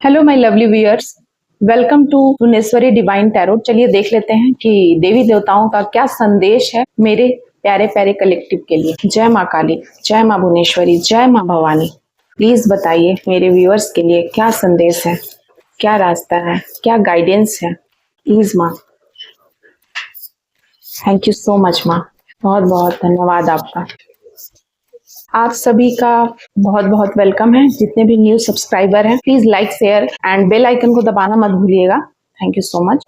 Hello my lovely viewers, welcome to Bhuvaneshwari divine tarot. चलिए देख लेते हैं कि देवी देवताओं का क्या संदेश है मेरे प्यारे प्यारे कलेक्टिव के लिए। जय माँ काली, जय माँ भुवनेश्वरी, जय माँ भवानी। प्लीज बताइए मेरे व्यूअर्स के लिए क्या संदेश है, क्या रास्ता है, क्या गाइडेंस है। प्लीज माँ, थैंक यू सो मच माँ, बहुत बहुत धन्यवाद आपका। आप सभी का बहुत बहुत वेलकम है। जितने भी न्यू सब्सक्राइबर हैं please like, share and bell icon को दबाना मत भूलिएगा। Thank you so much.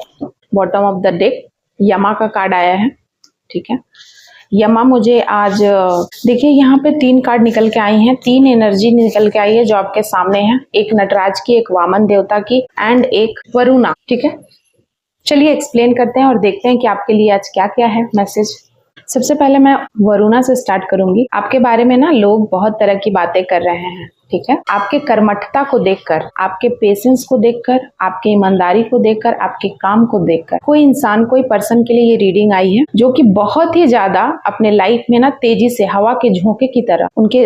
Bottom of the deck यमा का कार्ड आया है, ठीक है। यमा मुझे आज देखिए यहाँ पे 3 कार्ड निकल के आई हैं, 3 एनर्जी निकल के आई है जो आपके सामने है। एक नटराज की, एक वामन देवता की एंड एक वरुणा, ठीक है। चलिए एक्सप्लेन करते हैं और देखते हैं कि आपके लिए आज क्या क्या है मैसेज। सबसे पहले मैं वरुणा से स्टार्ट करूंगी। आपके बारे में ना लोग बहुत तरह की बातें कर रहे हैं, ठीक है। आपके कर्मठता को देखकर, आपके पेशेंस को देखकर, आपकी ईमानदारी को देखकर, आपके काम को देखकर कोई इंसान, कोई पर्सन के लिए ये रीडिंग आई है जो कि बहुत ही ज्यादा अपने लाइफ में ना तेजी से हवा के झोंके की तरह उनके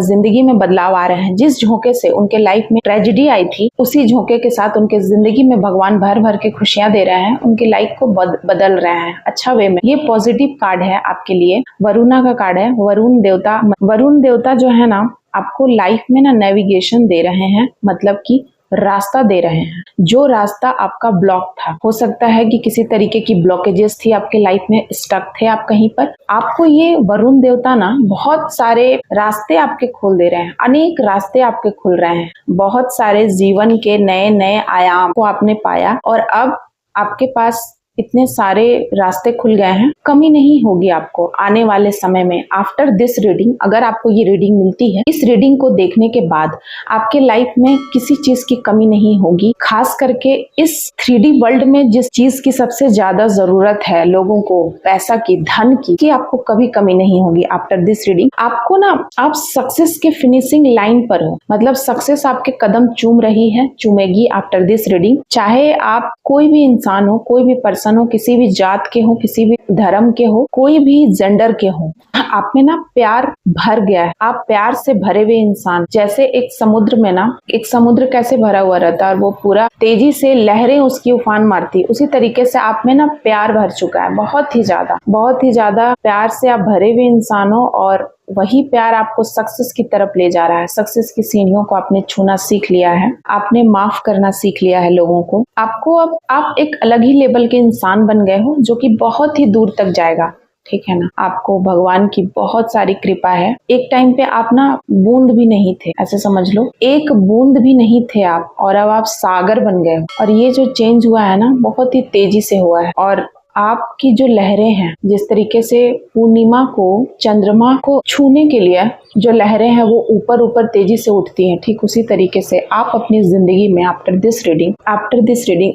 जिंदगी में बदलाव आ रहे हैं। जिस झोंके से उनके लाइफ में ट्रेजेडी आई थी, उसी झोंके के साथ उनके जिंदगी में भगवान भर भर के खुशियां दे रहे हैं, उनकी लाइफ को बदल रहे हैं अच्छा वे में। ये पॉजिटिव कार्ड है आपके लिए। वरुणा का कार्ड है, वरुण देवता। वरुण देवता जो है ना आपको लाइफ में ना नेविगेशन दे रहे हैं, मतलब कि रास्ता दे रहे हैं। जो रास्ता आपका ब्लॉक था, हो सकता है कि किसी तरीके की ब्लॉकेजेस थी आपके लाइफ में, स्टक थे आप कहीं पर, आपको ये वरुण देवता ना बहुत सारे रास्ते आपके खोल दे रहे हैं। अनेक रास्ते आपके खुल रहे हैं। बहुत सारे जीवन के नए नए आयाम को आपने पाया और अब आपके पास इतने सारे रास्ते खुल गए हैं। कमी नहीं होगी आपको आने वाले समय में। आफ्टर दिस रीडिंग, अगर आपको ये रीडिंग मिलती है, इस रीडिंग को देखने के बाद आपके लाइफ में किसी चीज की कमी नहीं होगी। खास करके इस 3D वर्ल्ड में जिस चीज की सबसे ज्यादा जरूरत है लोगों को, पैसा की, धन की, कि आपको कभी कमी नहीं होगी। आफ्टर दिस रीडिंग आपको ना, आप सक्सेस के फिनिशिंग लाइन पर हो, मतलब सक्सेस आपके कदम चूम रही है, चूमेगी आफ्टर दिस रीडिंग। चाहे आप कोई भी इंसान हो, कोई भी पर्सन हो, किसी भी जात के हो, किसी भी धर्म के हो, कोई भी जेंडर के हो, आप में ना प्यार भर गया है। आप प्यार से भरे हुए इंसान। जैसे एक समुद्र में ना, एक समुद्र कैसे भरा हुआ रहता है और वो पूरा तेजी से लहरें उसकी उफान मारती, उसी तरीके से आप में ना प्यार भर चुका है। बहुत ही ज्यादा प्यार से आप भरे हुए इंसान हो और वही प्यार आपको सक्सेस की तरफ ले जा रहा है। सक्सेस की सीढ़ियों को आपने छूना सीख लिया है, आपने माफ करना सीख लिया है लोगों को। आपको अब आप एक अलग ही लेवल के इंसान बन गए हो जो कि बहुत ही दूर तक जाएगा, ठीक है ना। आपको भगवान की बहुत सारी कृपा है। एक टाइम पे आप ना बूंद भी नहीं थे, ऐसे समझ लो, एक बूंद भी नहीं थे आप, और अब आप सागर बन गए हो। और ये जो चेंज हुआ है ना बहुत ही तेजी से हुआ है। और आपकी जो लहरें हैं, जिस तरीके से पूर्णिमा को, चंद्रमा को छूने के लिए जो लहरें हैं वो ऊपर ऊपर तेजी से उठती हैं, ठीक उसी तरीके से आप अपनी जिंदगी में आफ्टर दिस रीडिंग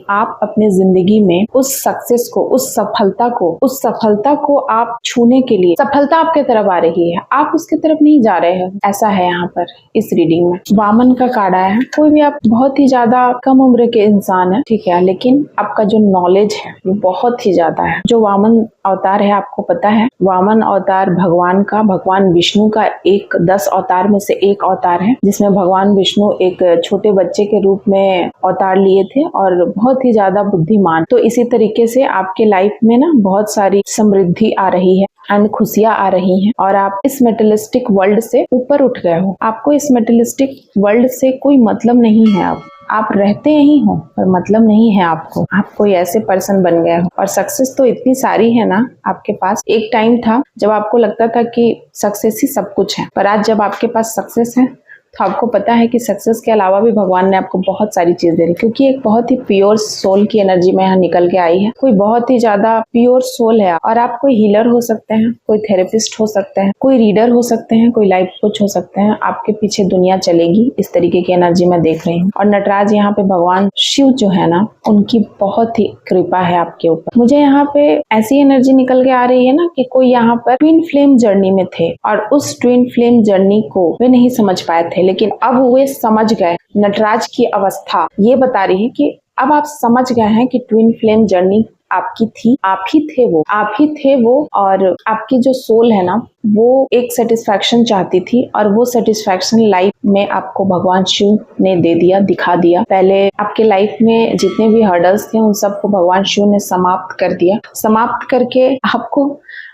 आप अपनी जिंदगी में उस सक्सेस को, उस सफलता को आप छूने के लिए, सफलता आपके तरफ आ रही है, आप उसके तरफ नहीं जा रहे हैं। ऐसा है यहाँ पर इस रीडिंग में। वामन का कार्ड आया है। कोई भी आप बहुत ही ज्यादा कम उम्र के इंसान है, ठीक है, लेकिन आपका जो नॉलेज है वो बहुत ही ज्यादा है। जो वामन अवतार है, आपको पता है वामन अवतार भगवान विष्णु का एक 10 अवतार में से एक अवतार है, जिसमें भगवान विष्णु एक छोटे बच्चे के रूप में अवतार लिए थे और बहुत ही ज्यादा बुद्धिमान। तो इसी तरीके से आपके लाइफ में ना बहुत सारी समृद्धि आ रही है एंड खुशियां आ रही हैं और आप इस मेटेरियलिस्टिक वर्ल्ड से ऊपर उठ गए हो। आपको इस मेटेरियलिस्टिक वर्ल्ड से कोई मतलब नहीं है। आप रहते ही हो पर मतलब नहीं है आपको। आप कोई ऐसे पर्सन बन गए हो। और सक्सेस तो इतनी सारी है ना आपके पास। एक टाइम था जब आपको लगता था कि सक्सेस ही सब कुछ है, पर आज जब आपके पास सक्सेस है तो आपको पता है कि सक्सेस के अलावा भी भगवान ने आपको बहुत सारी चीज दे रही, क्योंकि एक बहुत ही प्योर सोल की एनर्जी में यहाँ निकल के आई है। कोई बहुत ही ज्यादा प्योर सोल है और आप कोई हीलर हो सकते हैं, कोई थेरेपिस्ट हो सकते हैं, कोई रीडर हो सकते हैं, कोई लाइफ कोच हो सकते हैं। आपके पीछे दुनिया चलेगी, इस तरीके की एनर्जी मैं देख रही हूँ। और नटराज यहाँ पे भगवान शिव जो है ना, उनकी बहुत ही कृपा है आपके ऊपर। मुझे यहाँ पे ऐसी एनर्जी निकल के आ रही है ना कि कोई यहाँ पर ट्विन फ्लेम जर्नी में थे और उस ट्विन फ्लेम जर्नी को वे नहीं समझ पाए थे, लेकिन अब वे समझ गए। नटराज की अवस्था ये बता रही है कि अब आप समझ गए हैं कि ट्विन फ्लेम जर्नी आपकी थी, आप ही थे वो। और आपकी जो सोल है ना, वो एक सेटिस्फैक्शन चाहती थी, और वो सेटिस्फैक्शन लाइफ में आपको भगवान शिव ने दे दिया, दिखा दिया। पहले आपके लाइफ में जितने भी हर्डल्स थे उन सबको भगवान शिव ने समाप्त कर दिया। समाप्त करके आपको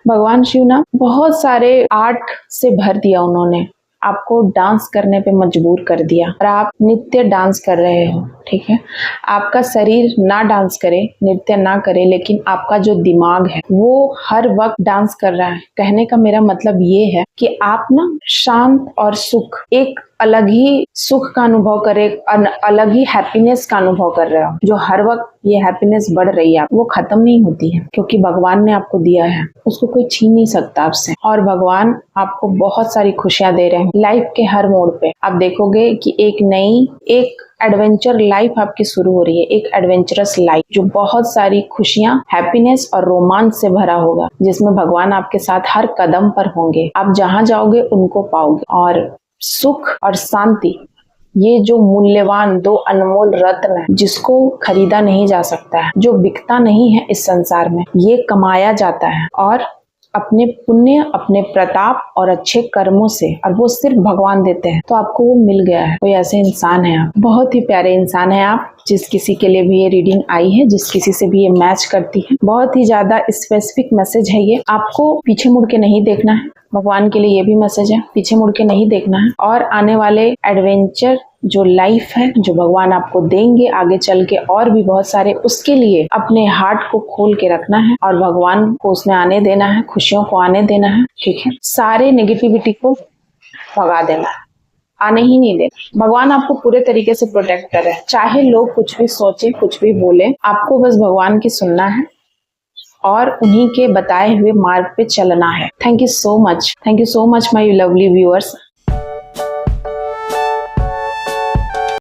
भगवान शिव ना बहुत सारे आर्ट से भर दिया उन्होंने, आपको डांस करने पे मजबूर कर दिया, और आप नित्य डांस कर रहे हो। ठीक है, आपका शरीर ना डांस करे, नृत्य ना करे, लेकिन आपका जो दिमाग है वो हर वक्त डांस कर रहा है। कहने का मेरा मतलब ये है कि आप ना शांत और सुख, एक अलग ही सुख का अनुभव करे, अलग ही हैप्पीनेस का अनुभव कर रहे हो। जो हर वक्त ये हैप्पीनेस बढ़ रही है वो खत्म नहीं होती है, क्योंकि भगवान ने आपको दिया है, उसको कोई छीन नहीं सकता आपसे। और भगवान आपको बहुत सारी खुशियां दे रहे हैं लाइफ के हर मोड़ पे। आप देखोगे कि एक एडवेंचर लाइफ आपकी शुरू हो रही है, एक एडवेंचरस लाइफ जो बहुत सारी खुशियां, हैप्पीनेस और रोमांच से भरा होगा, जिसमें भगवान आपके साथ हर कदम पर होंगे। आप जहां जाओगे उनको पाओगे। और सुख और शांति, ये जो मूल्यवान दो अनमोल रत्न है, जिसको खरीदा नहीं जा सकता है, जो बिकता नहीं है इस संसार में, ये कमाया जाता है और अपने पुण्य, अपने प्रताप और अच्छे कर्मों से, और वो सिर्फ भगवान देते हैं। तो आपको वो मिल गया है। कोई ऐसे इंसान है आप, बहुत ही प्यारे इंसान है आप। जिस किसी के लिए भी ये रीडिंग आई है, जिस किसी से भी ये मैच करती है, बहुत ही ज्यादा स्पेसिफिक मैसेज है ये। आपको पीछे मुड़ के नहीं देखना है, भगवान के लिए ये भी मैसेज है, पीछे मुड़ के नहीं देखना है। और आने वाले एडवेंचर जो लाइफ है, जो भगवान आपको देंगे आगे चल के और भी बहुत सारे, उसके लिए अपने हार्ट को खोल के रखना है और भगवान को उसमें आने देना है, खुशियों को आने देना है। ठीक है, सारे नेगेटिविटी को भगा देना है, आने ही नहीं देना। भगवान आपको पूरे तरीके से प्रोटेक्ट कर रहे हैं, चाहे लोग कुछ भी सोचे, कुछ भी बोले, आपको बस भगवान की सुनना है और उन्हीं के बताए हुए मार्ग पे चलना है। Thank you so much my lovely viewers.